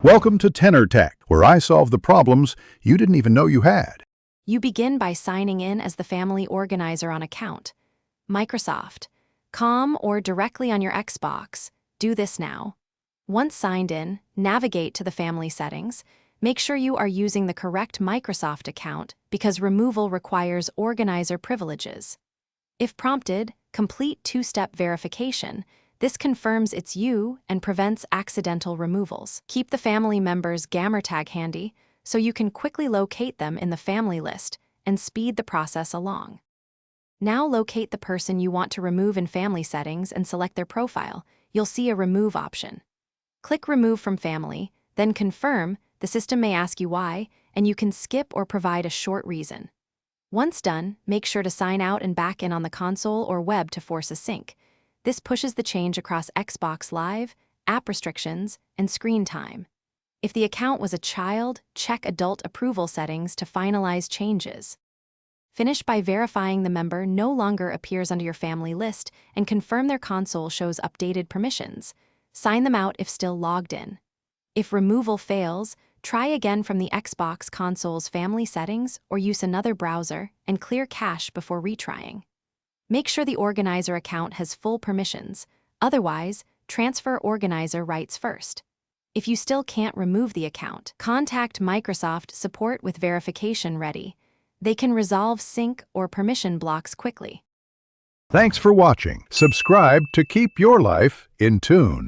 Welcome to Tenor Tech, where I solve the problems you didn't even know you had. You begin by signing in as the family organizer on account. Microsoft, Com, or directly on your Xbox. Do this now. Once signed in, navigate to the family settings. Make sure you are using the correct Microsoft account because removal requires organizer privileges. If prompted, complete two-step verification. This confirms it's you and prevents accidental removals. Keep the family member's gamer tag handy so you can quickly locate them in the family list and speed the process along. Now locate the person you want to remove in family settings and select their profile. You'll see a remove option. Click Remove from Family, then confirm. The system may ask you why, and you can skip or provide a short reason. Once done, make sure to sign out and back in on the console or web to force a sync. This pushes the change across Xbox Live, app restrictions, and screen time. If the account was a child, check adult approval settings to finalize changes. Finish by verifying the member no longer appears under your family list and confirm their console shows updated permissions. Sign them out if still logged in. If removal fails, try again from the Xbox console's family settings or use another browser and clear cache before retrying. Make sure the organizer account has full permissions. Otherwise, transfer organizer rights first. If you still can't remove the account, contact Microsoft support with verification ready. They can resolve sync or permission blocks quickly. Thanks for watching. Subscribe to keep your life in tune.